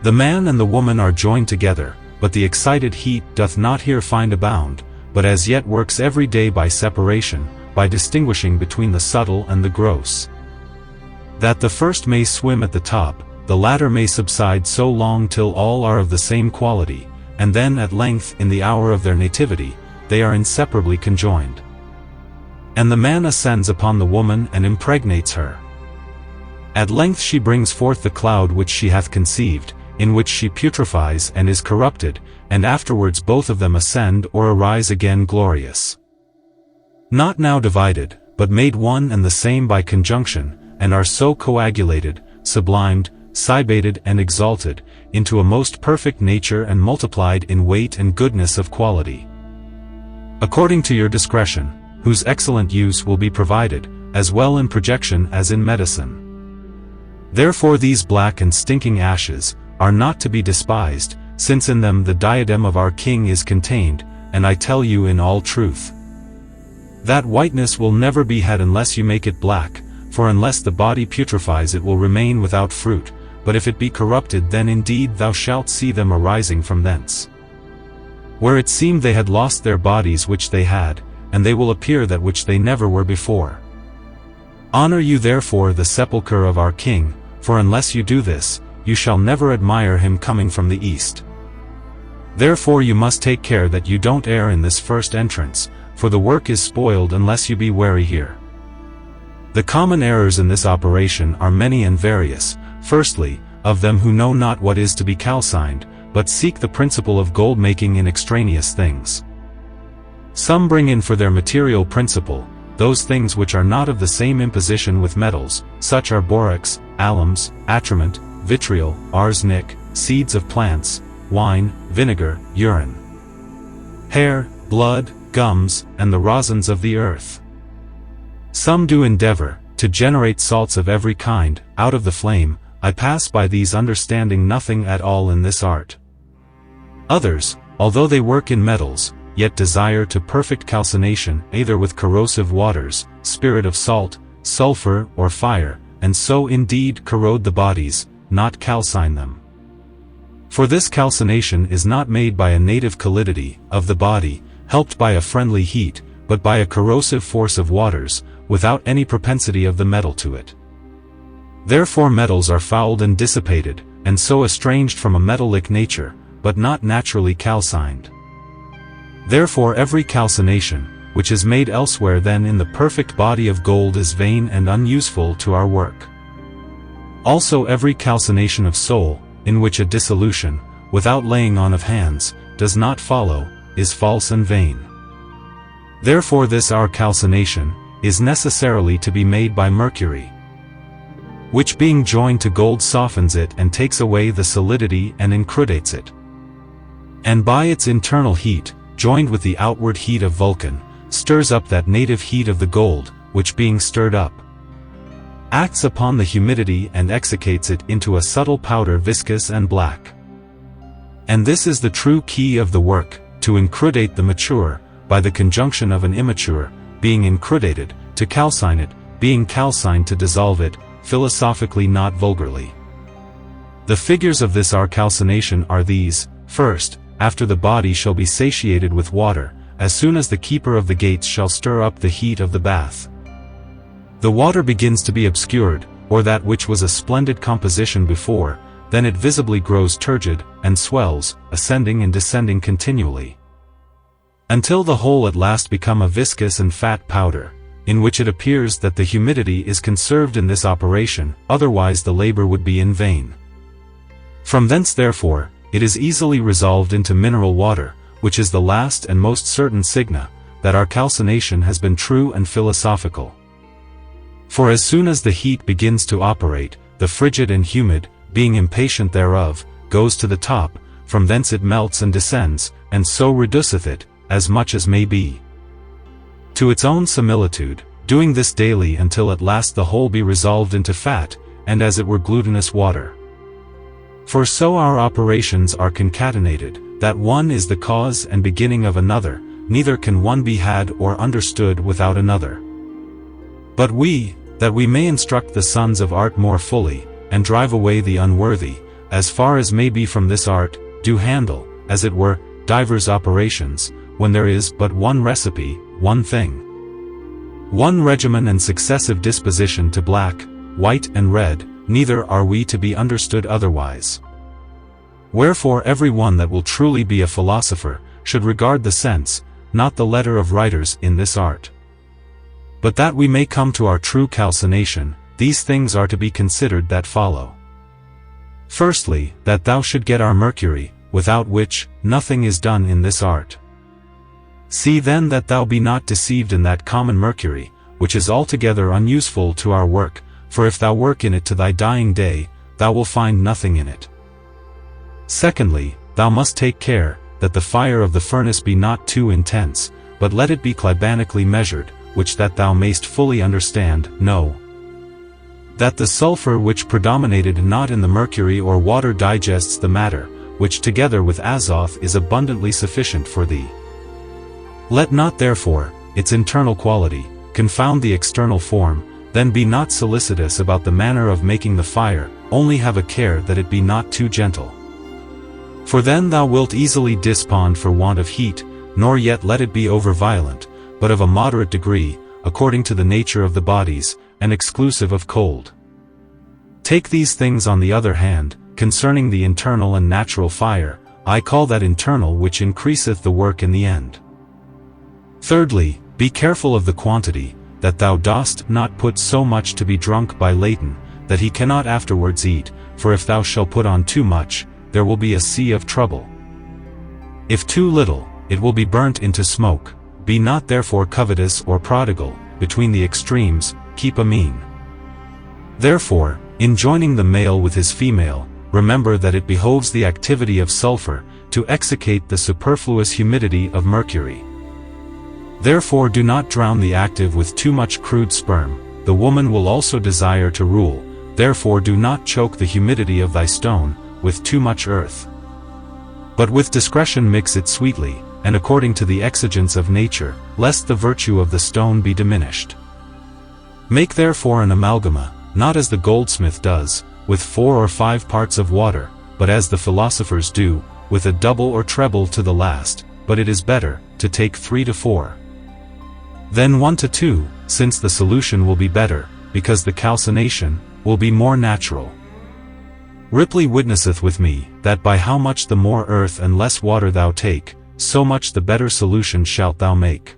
The man and the woman are joined together, but the excited heat doth not here find a bound, but as yet works every day by separation, by distinguishing between the subtle and the gross. That the first may swim at the top, the latter may subside so long till all are of the same quality, and then at length in the hour of their nativity, they are inseparably conjoined. And the man ascends upon the woman and impregnates her. At length she brings forth the cloud which she hath conceived, in which she putrefies and is corrupted, and afterwards both of them ascend or arise again glorious. Not now divided, but made one and the same by conjunction, and are so coagulated, sublimed, cybated and exalted, into a most perfect nature and multiplied in weight and goodness of quality. According to your discretion, whose excellent use will be provided, as well in projection as in medicine. Therefore these black and stinking ashes are not to be despised, since in them the diadem of our King is contained, and I tell you in all truth, that whiteness will never be had unless you make it black, for unless the body putrefies it will remain without fruit, but if it be corrupted then indeed thou shalt see them arising from thence. Where it seemed they had lost their bodies which they had, and they will appear that which they never were before. Honor you therefore the sepulchre of our King, for unless you do this, you shall never admire him coming from the east. Therefore you must take care that you don't err in this first entrance, for the work is spoiled unless you be wary here. The common errors in this operation are many and various. Firstly, of them who know not what is to be calcined, but seek the principle of gold-making in extraneous things. Some bring in for their material principle those things which are not of the same imposition with metals, such are borax, alums, atrament, vitriol, arsenic, seeds of plants, wine, vinegar, urine, hair, blood, gums, and the rosins of the earth. Some do endeavor to generate salts of every kind out of the flame. I pass by these, understanding nothing at all in this art. Others, although they work in metals, yet desire to perfect calcination either with corrosive waters, spirit of salt, sulfur, or fire, and so indeed corrode the bodies, not calcine them. For this calcination is not made by a native calidity of the body, helped by a friendly heat, but by a corrosive force of waters, without any propensity of the metal to it. Therefore metals are fouled and dissipated, and so estranged from a metallic nature, but not naturally calcined. Therefore every calcination, which is made elsewhere than in the perfect body of gold, is vain and unuseful to our work. Also every calcination of soul, in which a dissolution, without laying on of hands, does not follow, is false and vain. Therefore this our calcination is necessarily to be made by mercury, which being joined to gold softens it and takes away the solidity and incrudates it. And by its internal heat, joined with the outward heat of Vulcan, stirs up that native heat of the gold, which being stirred up, acts upon the humidity and exsicates it into a subtle powder viscous and black. And this is the true key of the work, to incrudate the mature, by the conjunction of an immature, being incrudated, to calcine it, being calcined to dissolve it, philosophically not vulgarly. The figures of this our calcination are these: first, after the body shall be satiated with water, as soon as the keeper of the gates shall stir up the heat of the bath, the water begins to be obscured, or that which was a splendid composition before, then it visibly grows turgid, and swells, ascending and descending continually, until the whole at last become a viscous and fat powder, in which it appears that the humidity is conserved in this operation, otherwise the labor would be in vain. From thence therefore, it is easily resolved into mineral water, which is the last and most certain signa, that our calcination has been true and philosophical. For as soon as the heat begins to operate, the frigid and humid, being impatient thereof, goes to the top, from thence it melts and descends, and so reduceth it, as much as may be, to its own similitude, doing this daily until at last the whole be resolved into fat, and as it were glutinous water. For so our operations are concatenated, that one is the cause and beginning of another, neither can one be had or understood without another. But we, that we may instruct the sons of art more fully, and drive away the unworthy, as far as may be from this art, do handle, as it were, divers operations, when there is but one recipe, one thing, one regimen and successive disposition to black, white and red, neither are we to be understood otherwise. Wherefore every one that will truly be a philosopher, should regard the sense, not the letter of writers in this art. But that we may come to our true calcination, these things are to be considered that follow. Firstly, that thou should get our mercury, without which, nothing is done in this art. See then that thou be not deceived in that common mercury, which is altogether unuseful to our work, for if thou work in it to thy dying day, thou wilt find nothing in it. Secondly, thou must take care, that the fire of the furnace be not too intense, but let it be clibanically measured, which that thou mayst fully understand, know. That the sulfur which predominated not in the mercury or water digests the matter, which together with azoth is abundantly sufficient for thee. Let not therefore, its internal quality, confound the external form, then be not solicitous about the manner of making the fire, only have a care that it be not too gentle. For then thou wilt easily despond for want of heat, nor yet let it be over violent, but of a moderate degree, according to the nature of the bodies, and exclusive of cold. Take these things on the other hand, concerning the internal and natural fire, I call that internal which increaseth the work in the end. Thirdly, be careful of the quantity, that thou dost not put so much to be drunk by Latine, that he cannot afterwards eat, for if thou shalt put on too much, there will be a sea of trouble. If too little, it will be burnt into smoke. Be not therefore covetous or prodigal, between the extremes, keep a mean. Therefore, in joining the male with his female, remember that it behoves the activity of sulfur, to execrate the superfluous humidity of mercury. Therefore do not drown the active with too much crude sperm, the woman will also desire to rule, therefore do not choke the humidity of thy stone, with too much earth. But with discretion mix it sweetly, and according to the exigence of nature, lest the virtue of the stone be diminished. Make therefore an amalgama, not as the goldsmith does, with 4 or 5 parts of water, but as the philosophers do, with a double or treble to the last, but it is better, to take 3 to 4. Then 1 to 2, since the solution will be better, because the calcination will be more natural. Ripley witnesseth with me, that by how much the more earth and less water thou take, so much the better solution shalt thou make.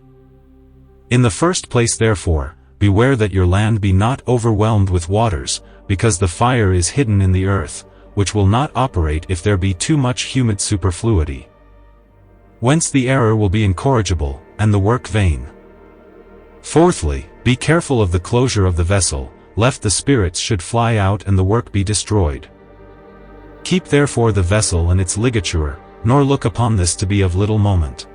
In the first place therefore, beware that your land be not overwhelmed with waters, because the fire is hidden in the earth, which will not operate if there be too much humid superfluity. Whence the error will be incorrigible, and the work vain. Fourthly, be careful of the closure of the vessel, lest the spirits should fly out and the work be destroyed. Keep therefore the vessel and its ligature, nor look upon this to be of little moment.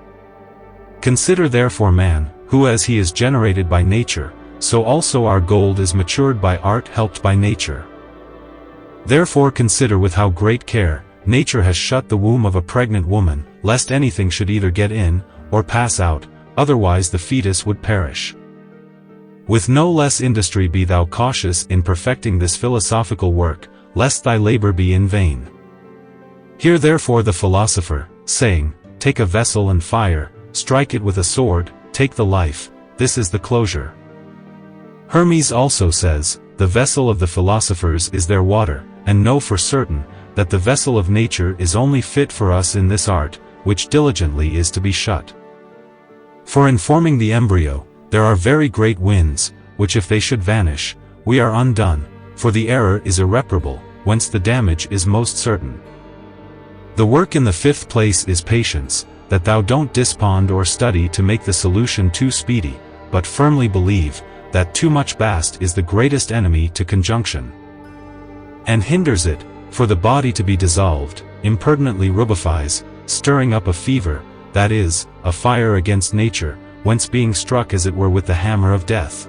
Consider therefore man, who as he is generated by nature, so also our gold is matured by art helped by nature. Therefore consider with how great care, nature has shut the womb of a pregnant woman, lest anything should either get in, or pass out, otherwise the fetus would perish. With no less industry be thou cautious in perfecting this philosophical work, lest thy labor be in vain. Hear therefore the philosopher, saying, take a vessel and fire, strike it with a sword, take the life, this is the closure. Hermes also says, the vessel of the philosophers is their water, and know for certain, that the vessel of nature is only fit for us in this art, which diligently is to be shut. For in forming the embryo, there are very great winds, which if they should vanish, we are undone, for the error is irreparable, whence the damage is most certain. The work in the fifth place is patience, that thou don't despond or study to make the solution too speedy, but firmly believe, that too much bast is the greatest enemy to conjunction, and hinders it, for the body to be dissolved, impertinently rubifies, stirring up a fever, that is, a fire against nature, whence being struck as it were with the hammer of death,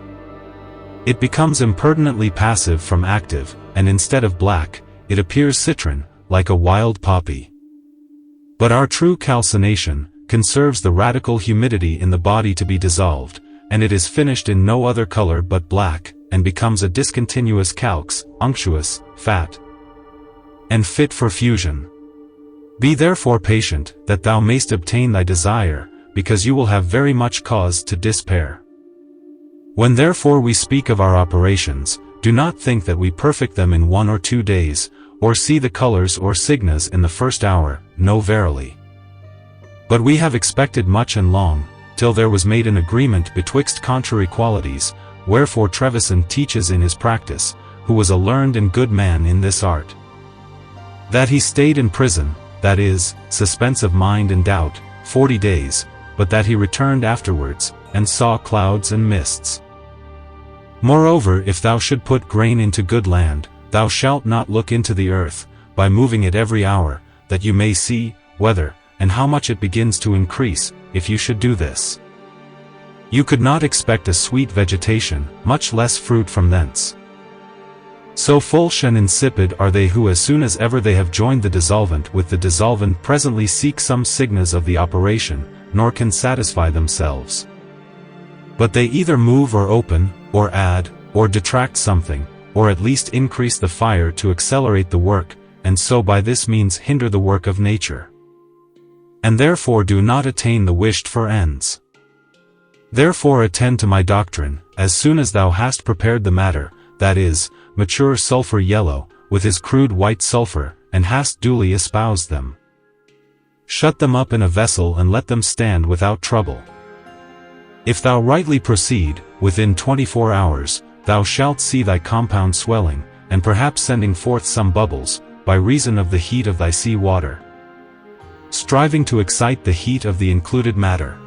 it becomes impertinently passive from active, and instead of black, it appears citron, like a wild poppy. But our true calcination conserves the radical humidity in the body to be dissolved, and it is finished in no other color but black, and becomes a discontinuous calx, unctuous, fat, and fit for fusion. Be therefore patient, that thou mayst obtain thy desire, because you will have very much cause to despair. When therefore we speak of our operations, do not think that we perfect them in 1 or 2 days, or see the colors or signas in the first hour, no verily. But we have expected much and long, till there was made an agreement betwixt contrary qualities, wherefore Trevisan teaches in his practice, who was a learned and good man in this art, that he stayed in prison, that is, suspense of mind and doubt, 40 days, but that he returned afterwards, and saw clouds and mists. Moreover, if thou should put grain into good land, thou shalt not look into the earth, by moving it every hour, that you may see, whether, and how much it begins to increase, if you should do this. You could not expect a sweet vegetation, much less fruit from thence. So foolish and insipid are they who as soon as ever they have joined the dissolvent with the dissolvent presently seek some signas of the operation, nor can satisfy themselves. But they either move or open, or add, or detract something, or at least increase the fire to accelerate the work, and so by this means hinder the work of nature, and therefore do not attain the wished for ends. Therefore attend to my doctrine, as soon as thou hast prepared the matter, that is, mature sulphur yellow, with his crude white sulphur, and hast duly espoused them. Shut them up in a vessel and let them stand without trouble. If thou rightly proceed, within 24 hours, thou shalt see thy compound swelling, and perhaps sending forth some bubbles, by reason of the heat of thy sea water, striving to excite the heat of the included matter.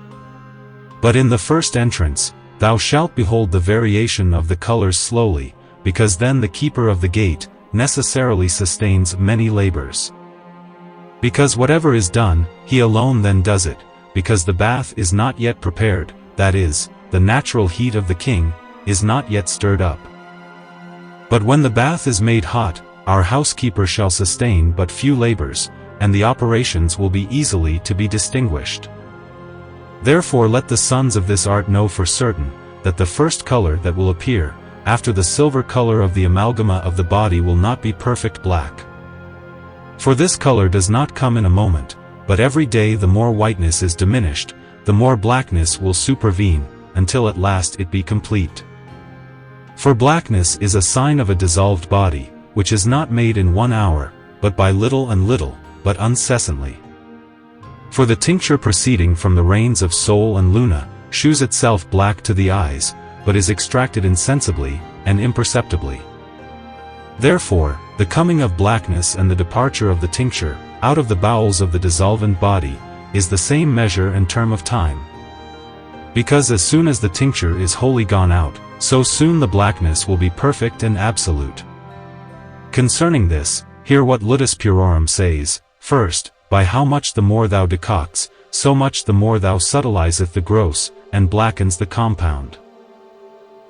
But in the first entrance, thou shalt behold the variation of the colors slowly, because then the keeper of the gate necessarily sustains many labors. Because whatever is done, he alone then does it, because the bath is not yet prepared, that is, the natural heat of the king is not yet stirred up. But when the bath is made hot, our housekeeper shall sustain but few labors, and the operations will be easily to be distinguished. Therefore let the sons of this art know for certain, that the first color that will appear, after the silver color of the amalgama of the body will not be perfect black. For this color does not come in a moment, but every day the more whiteness is diminished, the more blackness will supervene, until at last it be complete. For blackness is a sign of a dissolved body, which is not made in 1 hour, but by little and little, but incessantly. For the tincture proceeding from the rains of Sol and Luna, shews itself black to the eyes, but is extracted insensibly, and imperceptibly. Therefore, the coming of blackness and the departure of the tincture, out of the bowels of the dissolvent body, is the same measure and term of time. Because as soon as the tincture is wholly gone out, so soon the blackness will be perfect and absolute. Concerning this, hear what Ludus Purorum says, first, by how much the more thou decocts, so much the more thou subtilizeth the gross, and blackens the compound.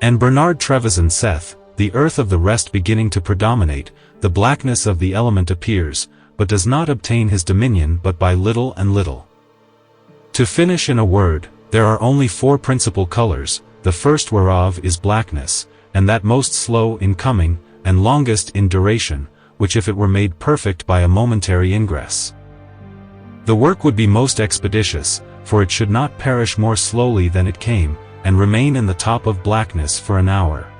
And Bernard Trevisan saith, the earth of the rest beginning to predominate, the blackness of the element appears, but does not obtain his dominion but by little and little. To finish in a word, there are only 4 principal colors, the first whereof is blackness, and that most slow in coming, and longest in duration, which if it were made perfect by a momentary ingress, the work would be most expeditious, for it should not perish more slowly than it came, and remain in the top of blackness for an hour.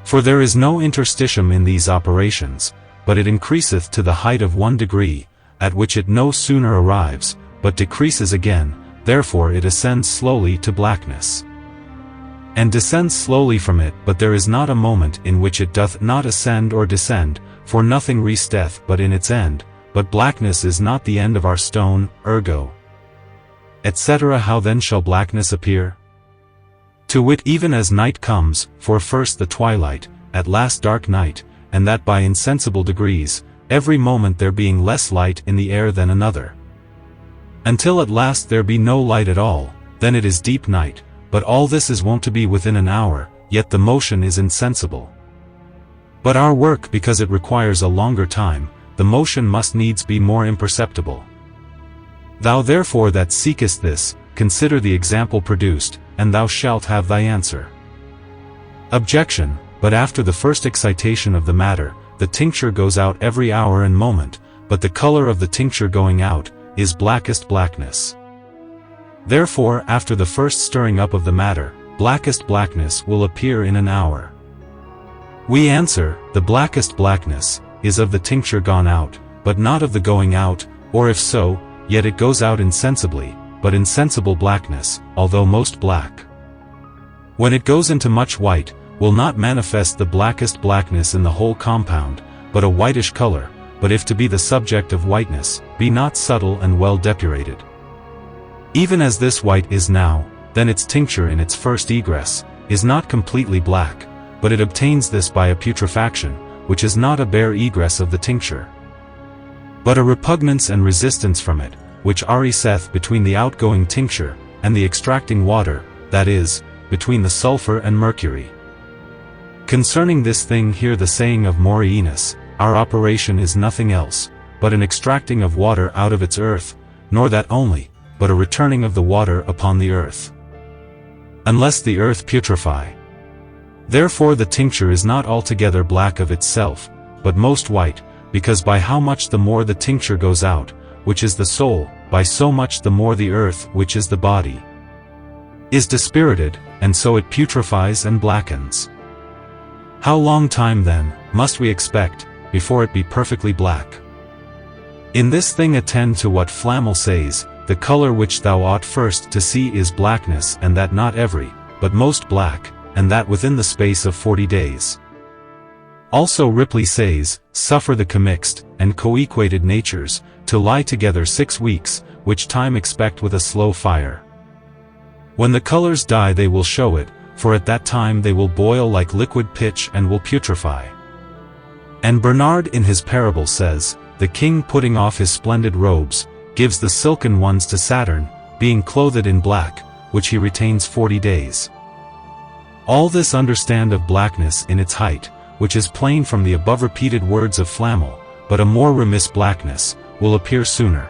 For there is no interstitium in these operations, but it increaseth to the height of 1 degree, at which it no sooner arrives, but decreases again, therefore it ascends slowly to blackness, and descends slowly from it, but there is not a moment in which it doth not ascend or descend, for nothing resteth but in its end, but blackness is not the end of our stone, ergo, etc. How then shall blackness appear? To wit, even as night comes, for first the twilight, at last dark night, and that by insensible degrees, every moment there being less light in the air than another, until at last there be no light at all, then it is deep night, but all this is wont to be within an hour, yet the motion is insensible. But our work, because it requires a longer time, the motion must needs be more imperceptible. Thou therefore that seekest this, consider the example produced, and thou shalt have thy answer. Objection: but after the first excitation of the matter, the tincture goes out every hour and moment, but the color of the tincture going out is blackest blackness. Therefore, after the first stirring up of the matter, blackest blackness will appear in an hour. We answer, the blackest blackness is of the tincture gone out, but not of the going out, or if so, yet it goes out insensibly, but insensible blackness, although most black. When it goes into much white, will not manifest the blackest blackness in the whole compound, but a whitish color, but if to be the subject of whiteness, be not subtle and well depurated. Even as this white is now, then its tincture in its first egress, is not completely black, but it obtains this by a putrefaction, which is not a bare egress of the tincture, but a repugnance and resistance from it, which ariseth between the outgoing tincture, and the extracting water, that is, between the sulfur and mercury. Concerning this thing hear the saying of Morienus, our operation is nothing else, but an extracting of water out of its earth, nor that only, but a returning of the water upon the earth, unless the earth putrefy. Therefore the tincture is not altogether black of itself, but most white, because by how much the more the tincture goes out, which is the soul, by so much the more the earth, which is the body, is dispirited, and so it putrefies and blackens. How long time then, must we expect, before it be perfectly black? In this thing attend to what Flamel says, the color which thou ought first to see is blackness, and that not every, but most black, and that within the space of 40 days. Also Ripley says, suffer the commixed, and coequated natures, to lie together 6 weeks, which time expect with a slow fire. When the colors die they will show it, for at that time they will boil like liquid pitch and will putrefy. And Bernard in his parable says, the king putting off his splendid robes, gives the silken ones to Saturn, being clothed in black, which he retains 40 days. All this understand of blackness in its height, which is plain from the above repeated words of Flamel, but a more remiss blackness, will appear sooner.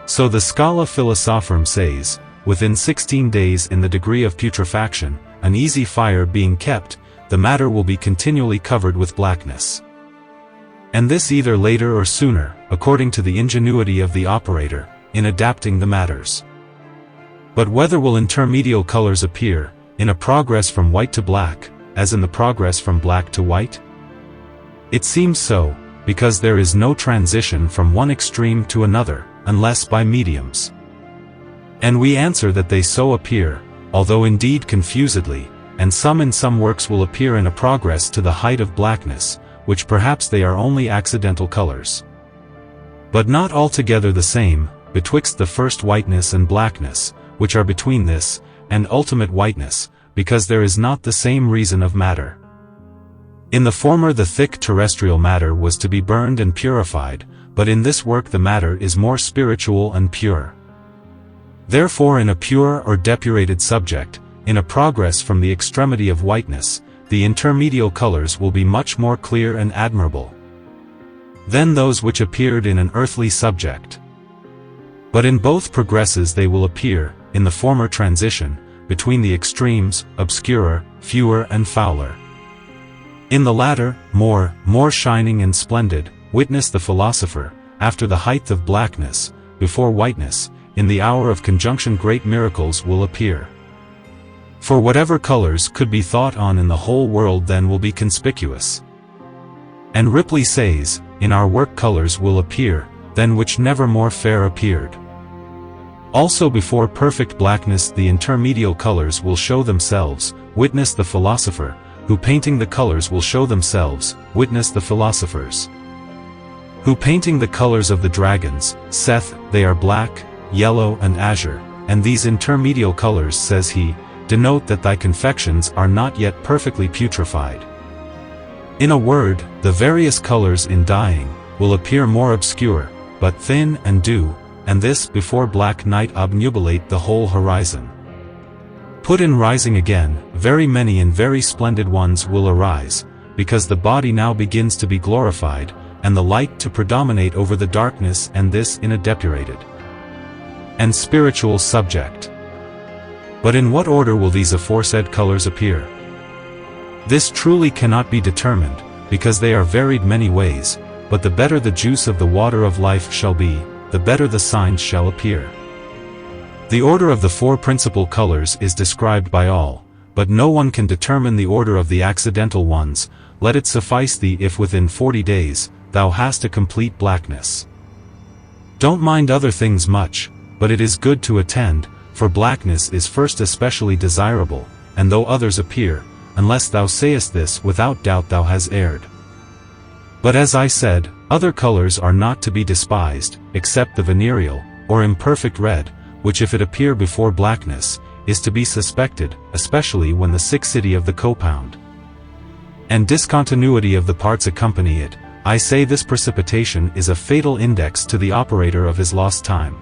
So the Scala Philosophorum says, within 16 days in the degree of putrefaction, an easy fire being kept, the matter will be continually covered with blackness. And this either later or sooner, according to the ingenuity of the operator, in adapting the matters. But whether will intermedial colors appear, in a progress from white to black, as in the progress from black to white? It seems so, because there is no transition from one extreme to another, unless by mediums. And we answer that they so appear, although indeed confusedly, and some in some works will appear in a progress to the height of blackness, which perhaps they are only accidental colors, but not altogether the same, betwixt the first whiteness and blackness, which are between this, and ultimate whiteness, because there is not the same reason of matter. In the former the thick terrestrial matter was to be burned and purified, but in this work the matter is more spiritual and pure. Therefore in a pure or depurated subject, in a progress from the extremity of whiteness, the intermedial colors will be much more clear and admirable than those which appeared in an earthly subject. But in both progresses they will appear, in the former transition, between the extremes, obscurer, fewer and fouler. In the latter, more shining and splendid, witness the philosopher, after the height of blackness, before whiteness, in the hour of conjunction great miracles will appear. For whatever colors could be thought on in the whole world then will be conspicuous. And Ripley says, in our work colors will appear, than which never more fair appeared. Also before perfect blackness the intermedial colors will show themselves, witness the philosopher, who painting the colors will show themselves, witness the philosophers. Who painting the colors of the dragons, saith, they are black, yellow and azure, and these intermedial colors, says he, denote that thy confections are not yet perfectly putrefied. In a word, the various colors in dyeing, will appear more obscure, but thin and dew, and this before black night obnubilate the whole horizon. Put in rising again, very many and very splendid ones will arise, because the body now begins to be glorified, and the light to predominate over the darkness, and this in a depurated and spiritual subject. But in what order will these aforesaid colors appear? This truly cannot be determined, because they are varied many ways, but the better the juice of the water of life shall be, the better the signs shall appear. The order of the four principal colors is described by all, but no one can determine the order of the accidental ones, let it suffice thee if within 40 days, thou hast a complete blackness. Don't mind other things much, but it is good to attend, for blackness is first especially desirable, and though others appear, unless thou sayest this without doubt thou hast erred. But as I said, other colors are not to be despised, except the venereal, or imperfect red, which if it appear before blackness, is to be suspected, especially when the sixity of the compound and discontinuity of the parts accompany it. I say this precipitation is a fatal index to the operator of his lost time.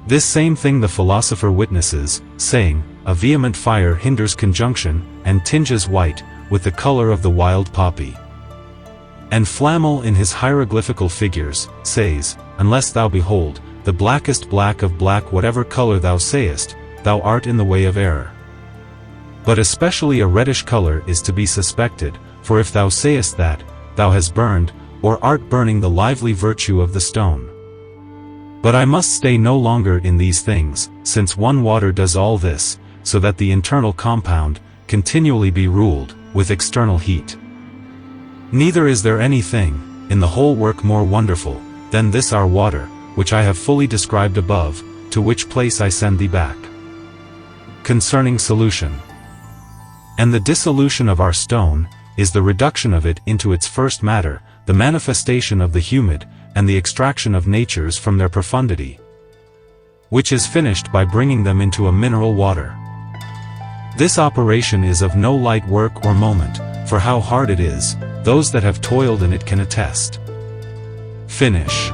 This same thing the philosopher witnesses, saying, a vehement fire hinders conjunction, and tinges white, with the color of the wild poppy. And Flamel in his hieroglyphical figures, says, unless thou behold, the blackest black of black whatever color thou sayest, thou art in the way of error. But especially a reddish color is to be suspected, for if thou sayest that, thou hast burned, or art burning the lively virtue of the stone. But I must stay no longer in these things, since one water does all this, so that the internal compound continually be ruled with external heat. Neither is there anything in the whole work more wonderful than this our water, which I have fully described above, to which place I send thee back. Concerning solution. And the dissolution of our stone is the reduction of it into its first matter, the manifestation of the humid, and the extraction of natures from their profundity, which is finished by bringing them into a mineral water. This operation is of no light work or moment, for how hard it is, those that have toiled in it can attest. Finish.